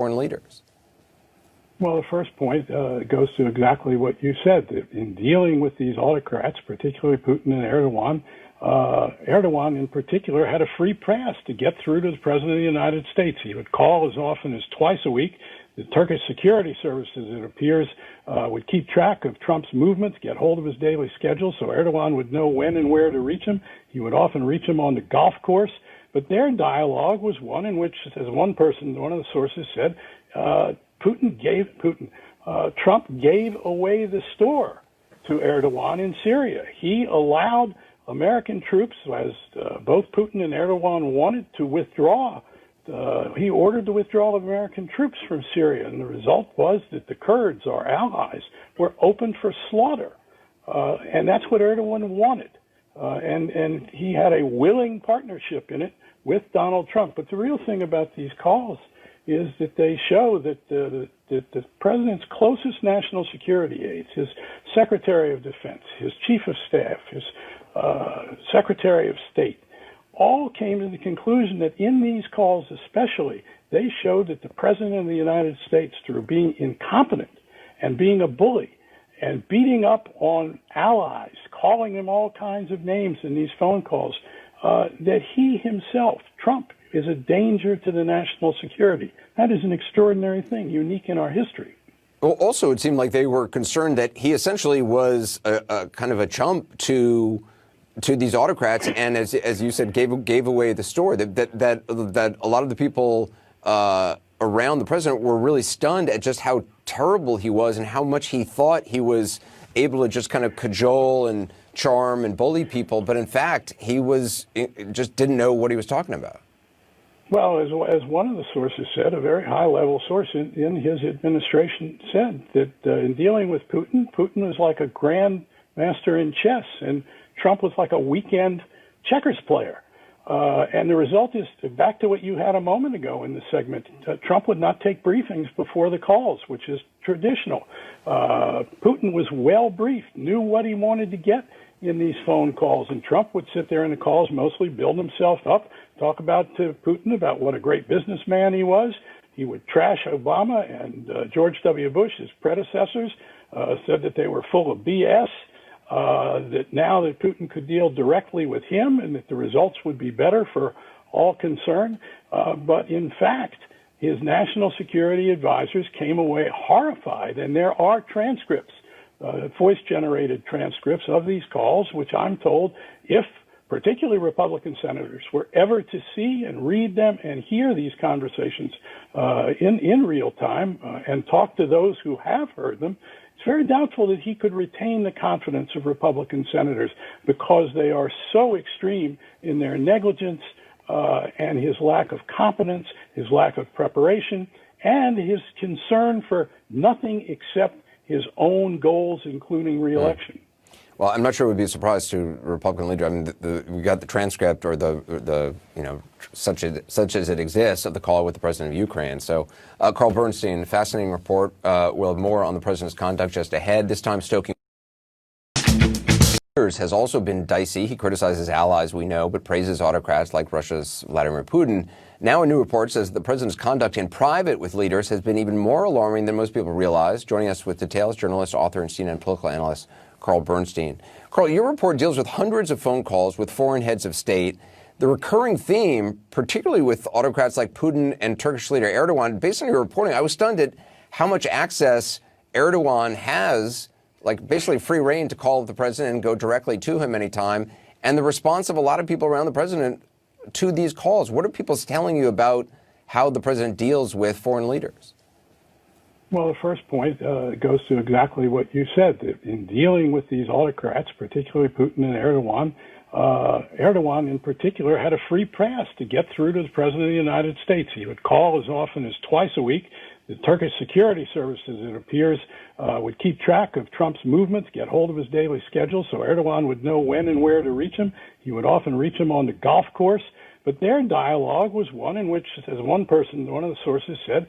foreign leaders? Well, the first point goes to exactly what you said. That in dealing with these autocrats, particularly Putin and Erdogan, Erdogan in particular had a free pass to get through to the President of the United States. He would call as often as twice a week. The Turkish security services, it appears, would keep track of Trump's movements, get hold of his daily schedule, so Erdogan would know when and where to reach him. He would often reach him on the golf course. But their dialogue was one in which, as one of the sources said, Trump gave away the store to Erdogan in Syria. He allowed American troops, as both Putin and Erdogan wanted to withdraw. He ordered the withdrawal of American troops from Syria, and the result was that the Kurds, our allies, were open for slaughter. And that's what Erdogan wanted. And he had a willing partnership in it with Donald Trump. But the real thing about these calls is that they show that the president's closest national security aides, his Secretary of Defense, his Chief of Staff, his Secretary of State, all came to the conclusion that in these calls especially, they showed that the President of the United States, through being incompetent and being a bully and beating up on allies, calling them all kinds of names in these phone calls, that he himself, Trump, is a danger to the national security. That is an extraordinary thing, unique in our history. Well, also, it seemed like they were concerned that he essentially was a kind of a chump to these autocrats, and as you said, gave away the store. That a lot of the people around the president were really stunned at just how terrible he was and how much he thought he was able to just kind of cajole and charm and bully people, but in fact, he just didn't know what he was talking about. Well, as one of the sources said, a very high-level source in his administration said that in dealing with Putin, Putin was like a grand master in chess, and Trump was like a weekend checkers player. And the result is, back to what you had a moment ago in the segment, Trump would not take briefings before the calls, which is traditional. Putin was well briefed, knew what he wanted to get in these phone calls, and Trump would sit there in the calls, mostly build himself up, talk to Putin about what a great businessman he was. He would trash Obama and George W. Bush, his predecessors, said that they were full of BS, that now that Putin could deal directly with him and that the results would be better for all concerned. But in fact, his national security advisors came away horrified, and there are transcripts, voice-generated transcripts of these calls, which I'm told, if particularly Republican senators were ever to see and read them and hear these conversations in real time and talk to those who have heard them, it's very doubtful that he could retain the confidence of Republican senators because they are so extreme in their negligence and his lack of competence, his lack of preparation, and his concern for nothing except his own goals, including re-election. Well, I'm not sure it would be a surprise to a Republican leader. I mean, we got the transcript or the such as it exists of the call with the president of Ukraine. So, Carl Bernstein, fascinating report. We'll have more on the president's conduct just ahead. This time, stoking has also been dicey. He criticizes allies, we know, but praises autocrats like Russia's Vladimir Putin. Now a new report says the president's conduct in private with leaders has been even more alarming than most people realize. Joining us with details, journalist, author, and CNN political analyst Carl Bernstein. Carl, your report deals with hundreds of phone calls with foreign heads of state. The recurring theme, particularly with autocrats like Putin and Turkish leader Erdogan, based on your reporting, I was stunned at how much access Erdogan has, like basically free reign to call the president and go directly to him anytime, and the response of a lot of people around the president to these calls. What are people telling you about how the president deals with foreign leaders? Well, the first point goes to exactly what you said, that in dealing with these autocrats, particularly Putin and Erdogan, Erdogan in particular had a free pass to get through to the President of the United States. He would call as often as twice a week. The Turkish security services, it appears, would keep track of Trump's movements, get hold of his daily schedule, so Erdogan would know when and where to reach him. He would often reach him on the golf course. But their dialogue was one in which, as one of the sources said,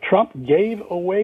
Trump gave away